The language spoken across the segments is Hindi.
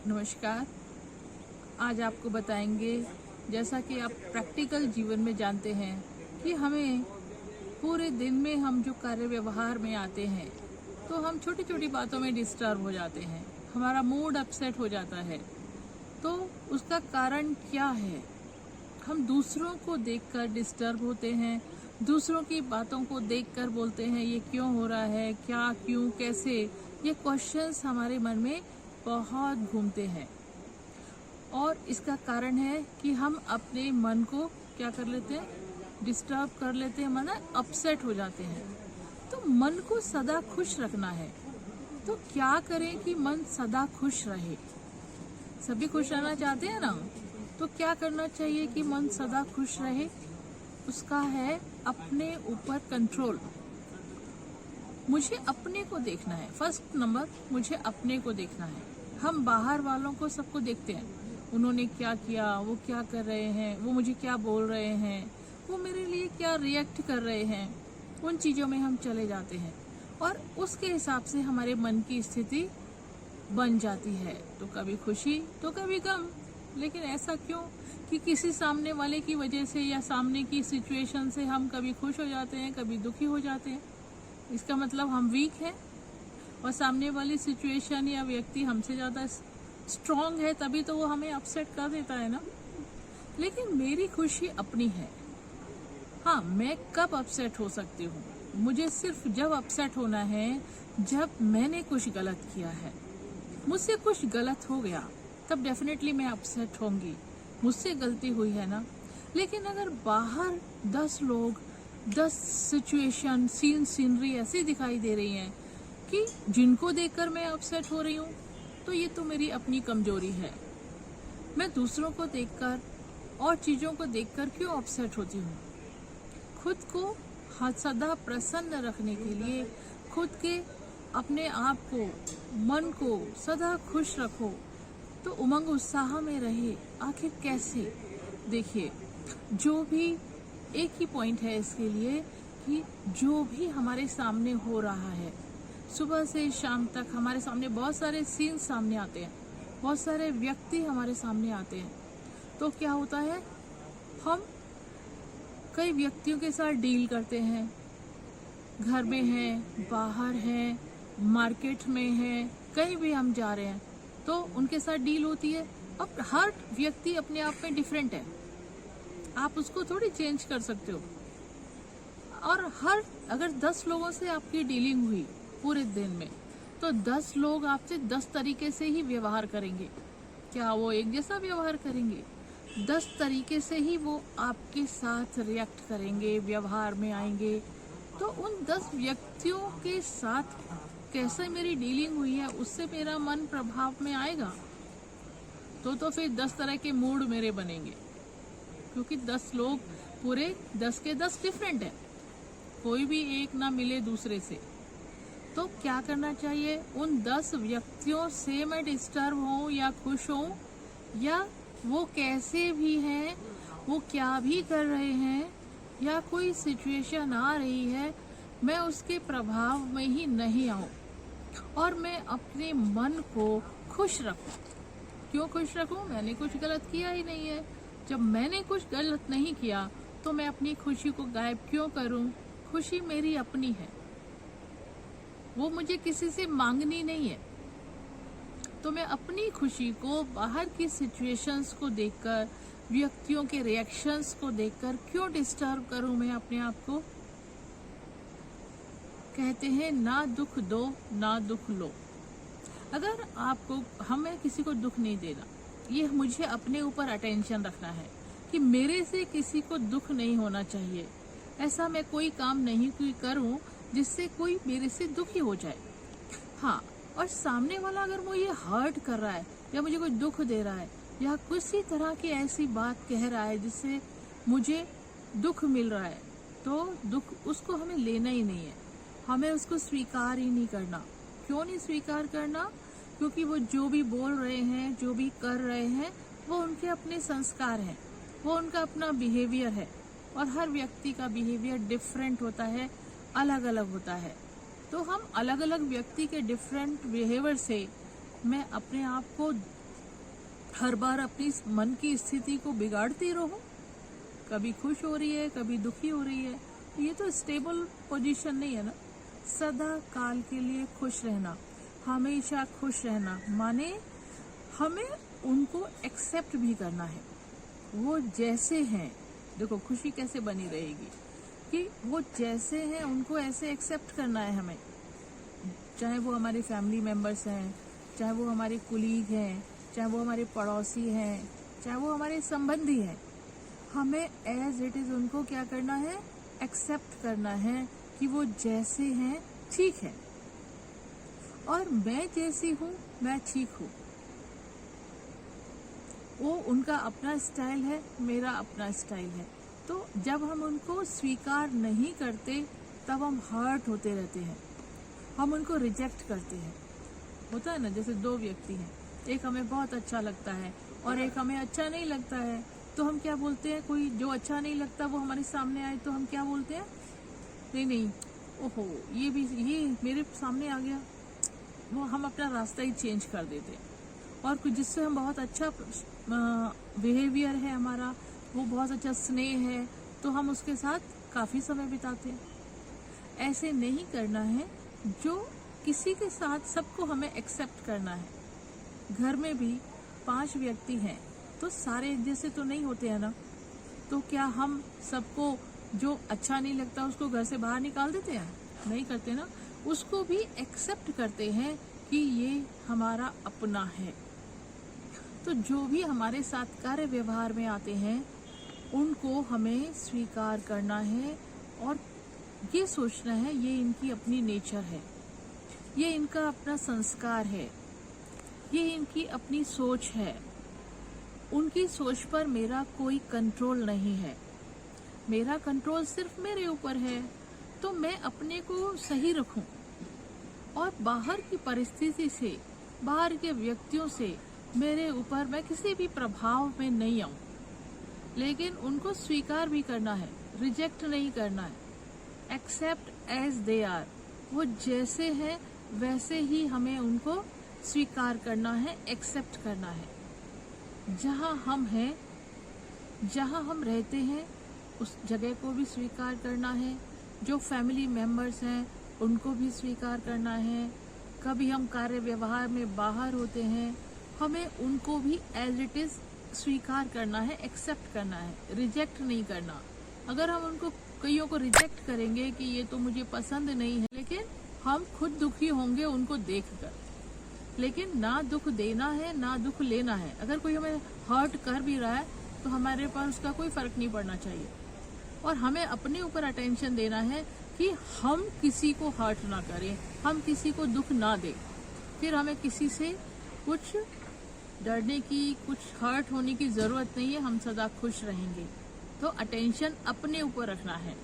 नमस्कार। आज आपको बताएंगे, जैसा कि आप प्रैक्टिकल जीवन में जानते हैं कि हमें पूरे दिन में हम जो कार्य व्यवहार में आते हैं तो हम छोटी छोटी बातों में डिस्टर्ब हो जाते हैं, हमारा मूड अपसेट हो जाता है। तो उसका कारण क्या है? हम दूसरों को देखकर डिस्टर्ब होते हैं, दूसरों की बातों को देखकर बोलते हैं ये क्यों हो रहा है, क्या, क्यों, कैसे। ये क्वेश्चंस हमारे मन में बहुत घूमते हैं और इसका कारण है कि हम अपने मन को क्या कर लेते हैं, डिस्टर्ब कर लेते हैं, माना अपसेट हो जाते हैं। तो मन को सदा खुश रखना है, तो क्या करें कि मन सदा खुश रहे? सभी खुश रहना चाहते हैं ना, तो क्या करना चाहिए कि मन सदा खुश रहे? उसका है अपने ऊपर कंट्रोल। मुझे अपने को देखना है, फर्स्ट नंबर मुझे अपने को देखना है। हम बाहर वालों को सबको देखते हैं, उन्होंने क्या किया, वो क्या कर रहे हैं, वो मुझे क्या बोल रहे हैं, वो मेरे लिए क्या रिएक्ट कर रहे हैं, उन चीज़ों में हम चले जाते हैं और उसके हिसाब से हमारे मन की स्थिति बन जाती है। तो कभी खुशी तो कभी गम। लेकिन ऐसा क्यों कि किसी सामने वाले की वजह से या सामने की सिचुएशन से हम कभी खुश हो जाते हैं, कभी दुखी हो जाते हैं? इसका मतलब हम वीक हैं और सामने वाली सिचुएशन या व्यक्ति हमसे ज़्यादा स्ट्रॉन्ग है, तभी तो वो हमें अपसेट कर देता है ना। लेकिन मेरी खुशी अपनी है। हाँ, मैं कब अपसेट हो सकती हूँ? मुझे सिर्फ जब अपसेट होना है जब मैंने कुछ गलत किया है, मुझसे कुछ गलत हो गया, तब डेफिनेटली मैं अपसेट होंगी, मुझसे गलती हुई है ना। लेकिन अगर बाहर 10 लोग, 10 सिचुएशन, सीनरी ऐसी दिखाई दे रही हैं कि जिनको देखकर मैं अपसेट हो रही हूँ, तो ये तो मेरी अपनी कमजोरी है। मैं दूसरों को देखकर और चीज़ों को देखकर क्यों अपसेट होती हूँ? खुद को सदा प्रसन्न रखने के लिए, खुद के अपने आप को, मन को सदा खुश रखो, तो उमंग उत्साह में रहे। आखिर कैसे? देखिए, जो भी एक ही पॉइंट है इसके लिए कि जो भी हमारे सामने हो रहा है, सुबह से शाम तक हमारे सामने बहुत सारे सीन सामने आते हैं, बहुत सारे व्यक्ति हमारे सामने आते हैं। तो क्या होता है, हम कई व्यक्तियों के साथ डील करते हैं, घर में हैं, बाहर हैं, मार्केट में हैं, कहीं भी हम जा रहे हैं तो उनके साथ डील होती है। अब हर व्यक्ति अपने आप में डिफरेंट है, आप उसको थोड़ी चेंज कर सकते हो। और अगर 10 लोगों से आपकी डीलिंग हुई पूरे दिन में, तो 10 लोग आपसे 10 तरीके से ही व्यवहार करेंगे। क्या वो एक जैसा व्यवहार करेंगे? 10 तरीके से ही वो आपके साथ रिएक्ट करेंगे, व्यवहार में आएंगे। तो उन 10 व्यक्तियों के साथ कैसे मेरी डीलिंग हुई है, उससे मेरा मन प्रभाव में आएगा। तो फिर 10 तरह के मूड मेरे बनेंगे, क्योंकि 10 लोग पूरे 10 के 10 डिफरेंट हैं, कोई भी एक ना मिले दूसरे से। तो क्या करना चाहिए? उन 10 व्यक्तियों से मैं डिस्टर्ब हूँ या खुश हूँ, या वो कैसे भी हैं, वो क्या भी कर रहे हैं, या कोई सिचुएशन आ रही है, मैं उसके प्रभाव में ही नहीं आऊँ और मैं अपने मन को खुश रखूँ। क्यों खुश रखूँ? मैंने कुछ गलत किया ही नहीं है। जब मैंने कुछ गलत नहीं किया तो मैं अपनी खुशी को गायब क्यों करूँ? खुशी मेरी अपनी है, वो मुझे किसी से मांगनी नहीं है। तो मैं अपनी खुशी को बाहर की सिचुएशंस को देखकर, व्यक्तियों के रिएक्शंस को देखकर क्यों डिस्टर्ब करूं मैं अपने आप को? कहते हैं ना दुख दो ना दुख लो। अगर आपको, हमें किसी को दुख नहीं देना, ये मुझे अपने ऊपर अटेंशन रखना है कि मेरे से किसी को दुख नहीं होना चाहिए। ऐसा मैं कोई काम नहीं करूं जिससे कोई मेरे से दुखी हो जाए। हाँ, और सामने वाला अगर मुझे हर्ट कर रहा है या मुझे कोई दुख दे रहा है या किसी तरह की ऐसी बात कह रहा है जिससे मुझे दुख मिल रहा है, तो दुख उसको हमें लेना ही नहीं है, हमें उसको स्वीकार ही नहीं करना। क्यों नहीं स्वीकार करना? क्योंकि वो जो भी बोल रहे हैं, जो भी कर रहे हैं, वो उनके अपने संस्कार हैं, वो उनका अपना बिहेवियर है। और हर व्यक्ति का बिहेवियर डिफरेंट होता है, अलग अलग होता है। तो हम अलग अलग व्यक्ति के डिफरेंट बिहेवियर से मैं अपने आप को हर बार अपनी मन की स्थिति को बिगाड़ती रहो, कभी खुश हो रही है कभी दुखी हो रही है, ये तो स्टेबल पोजीशन नहीं है ना। सदा काल के लिए खुश रहना, हमेशा खुश रहना माने हमें उनको एक्सेप्ट भी करना है, वो जैसे हैं। देखो खुशी कैसे बनी रहेगी कि वो जैसे हैं उनको ऐसे एक्सेप्ट करना है हमें, चाहे वो हमारे फैमिली मेम्बर्स हैं, चाहे वो हमारे कुलीग हैं, चाहे वो हमारे पड़ोसी हैं, चाहे वो हमारे संबंधी हैं। हमें एज इट इज उनको क्या करना है, एक्सेप्ट करना है कि वो जैसे हैं ठीक है, और मैं जैसी हूँ मैं ठीक हूँ। वो उनका अपना स्टाइल है, मेरा अपना स्टाइल है। तो जब हम उनको स्वीकार नहीं करते तब हम हर्ट होते रहते हैं, हम उनको रिजेक्ट करते हैं। होता है ना, जैसे दो व्यक्ति हैं, एक हमें बहुत अच्छा लगता है और एक हमें अच्छा नहीं लगता है, तो हम क्या बोलते हैं, कोई जो अच्छा नहीं लगता वो हमारे सामने आए तो हम क्या बोलते हैं, नहीं ओहो ये मेरे सामने आ गया, वो हम अपना रास्ता ही चेंज कर देते हैं। और कुछ जिससे हम बहुत अच्छा बिहेवियर है हमारा, वो बहुत अच्छा स्नेह है, तो हम उसके साथ काफ़ी समय बिताते हैं। ऐसे नहीं करना है, जो किसी के साथ सबको हमें एक्सेप्ट करना है। घर में भी 5 व्यक्ति हैं तो सारे एक जैसे तो नहीं होते हैं ना, तो क्या हम सबको जो अच्छा नहीं लगता उसको घर से बाहर निकाल देते हैं, नहीं करते ना। उसको भी एक्सेप्ट करते हैं कि ये हमारा अपना है। तो जो भी हमारे साथ कार्य व्यवहार में आते हैं उनको हमें स्वीकार करना है और ये सोचना है ये इनकी अपनी नेचर है, ये इनका अपना संस्कार है, ये इनकी अपनी सोच है। उनकी सोच पर मेरा कोई कंट्रोल नहीं है, मेरा कंट्रोल सिर्फ मेरे ऊपर है। तो मैं अपने को सही रखूं और बाहर की परिस्थिति से, बाहर के व्यक्तियों से मेरे ऊपर मैं किसी भी प्रभाव में नहीं आऊं। लेकिन उनको स्वीकार भी करना है, रिजेक्ट नहीं करना है। एक्सेप्ट एज दे आर, वो जैसे हैं वैसे ही हमें उनको स्वीकार करना है, एक्सेप्ट करना है। जहाँ हम हैं, जहाँ हम रहते हैं उस जगह को भी स्वीकार करना है। जो फैमिली मेंबर्स हैं उनको भी स्वीकार करना है। कभी हम कार्य व्यवहार में बाहर होते हैं, हमें उनको भी एज इट इज स्वीकार करना है, एक्सेप्ट करना है, रिजेक्ट नहीं करना। अगर हम उनको कईयों को रिजेक्ट करेंगे कि ये तो मुझे पसंद नहीं है, लेकिन हम खुद दुखी होंगे उनको देखकर। लेकिन ना दुख देना है ना दुख लेना है। अगर कोई हमें हर्ट कर भी रहा है तो हमारे पास उसका कोई फर्क नहीं पड़ना चाहिए, और हमें अपने ऊपर अटेंशन देना है कि हम किसी को हर्ट ना करें, हम किसी को दुख ना दें। फिर हमें किसी से कुछ डरने की, कुछ हर्ट होने की जरूरत नहीं है, हम सदा खुश रहेंगे। तो अटेंशन अपने ऊपर रखना है।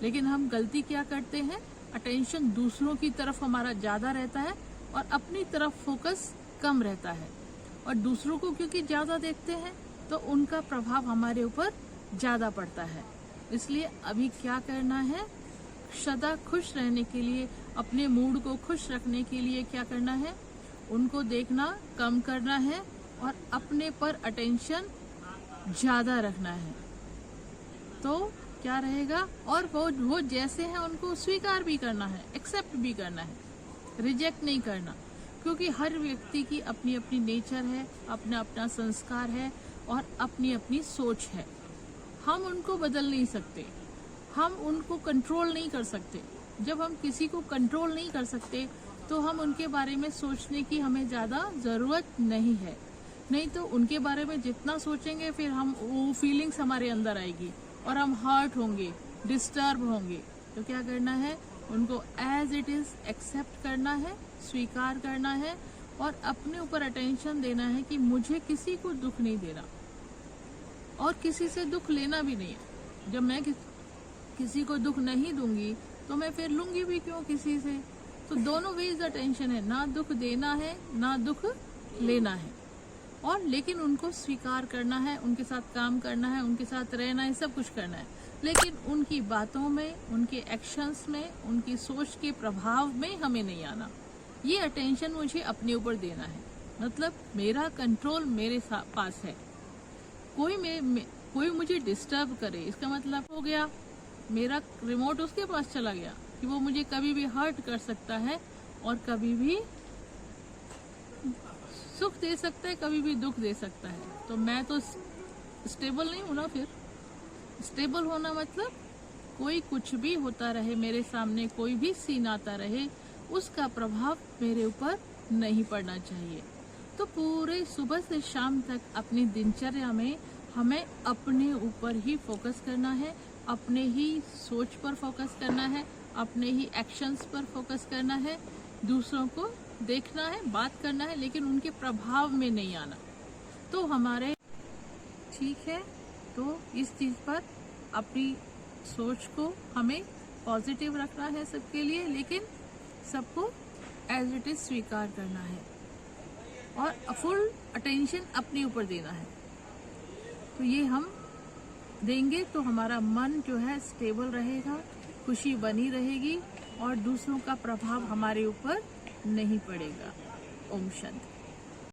लेकिन हम गलती क्या करते हैं, अटेंशन दूसरों की तरफ हमारा ज्यादा रहता है और अपनी तरफ फोकस कम रहता है। और दूसरों को क्योंकि ज्यादा देखते हैं तो उनका प्रभाव हमारे ऊपर ज्यादा पड़ता है। इसलिए अभी क्या करना है, सदा खुश रहने के लिए, अपने मूड को खुश रखने के लिए क्या करना है, उनको देखना कम करना है और अपने पर अटेंशन ज्यादा रखना है। तो क्या रहेगा, और वो जैसे हैं उनको स्वीकार भी करना है, एक्सेप्ट भी करना है, रिजेक्ट नहीं करना। क्योंकि हर व्यक्ति की अपनी अपनी नेचर है, अपना अपना संस्कार है और अपनी अपनी सोच है। हम उनको बदल नहीं सकते, हम उनको कंट्रोल नहीं कर सकते। जब हम किसी को कंट्रोल नहीं कर सकते तो हम उनके बारे में सोचने की हमें ज़्यादा ज़रूरत नहीं है। नहीं तो उनके बारे में जितना सोचेंगे फिर हम वो फीलिंग्स हमारे अंदर आएगी और हम हर्ट होंगे, डिस्टर्ब होंगे। तो क्या करना है, उनको एज इट इज़ एक्सेप्ट करना है, स्वीकार करना है और अपने ऊपर अटेंशन देना है कि मुझे किसी को दुख नहीं देना और किसी से दुख लेना भी नहीं है। जब मैं किसी को दुख नहीं दूंगी तो मैं फिर लूंगी भी क्यों किसी से। तो दोनों वेज अटेंशन है, ना दुख देना है ना दुख लेना है। और लेकिन उनको स्वीकार करना है, उनके साथ काम करना है, उनके साथ रहना है, सब कुछ करना है। लेकिन उनकी बातों में, उनके एक्शंस में, उनकी सोच के प्रभाव में हमें नहीं आना। ये अटेंशन मुझे अपने ऊपर देना है। मतलब मेरा कंट्रोल मेरे पास है। कोई मुझे डिस्टर्ब करे, इसका मतलब हो गया मेरा रिमोट उसके पास चला गया कि वो मुझे कभी भी हर्ट कर सकता है और कभी भी सुख दे सकता है, कभी भी दुख दे सकता है। तो मैं तो स्टेबल नहीं हूं ना। फिर स्टेबल होना मतलब कोई कुछ भी होता रहे मेरे सामने, कोई भी सीन आता रहे, उसका प्रभाव मेरे ऊपर नहीं पड़ना चाहिए। तो पूरे सुबह से शाम तक अपनी दिनचर्या में हमें अपने ऊपर ही फोकस करना है, अपने ही सोच पर फोकस करना है, अपने ही एक्शंस पर फोकस करना है। दूसरों को देखना है, बात करना है, लेकिन उनके प्रभाव में नहीं आना। तो हमारे ठीक है, तो इस चीज़ पर अपनी सोच को हमें पॉजिटिव रखना है सबके लिए, लेकिन सबको एज इट इज स्वीकार करना है और फुल अटेंशन अपने ऊपर देना है। तो ये हम देंगे तो हमारा मन जो है स्टेबल रहेगा, खुशी बनी रहेगी और दूसरों का प्रभाव हमारे ऊपर नहीं पड़ेगा। ओम शांति।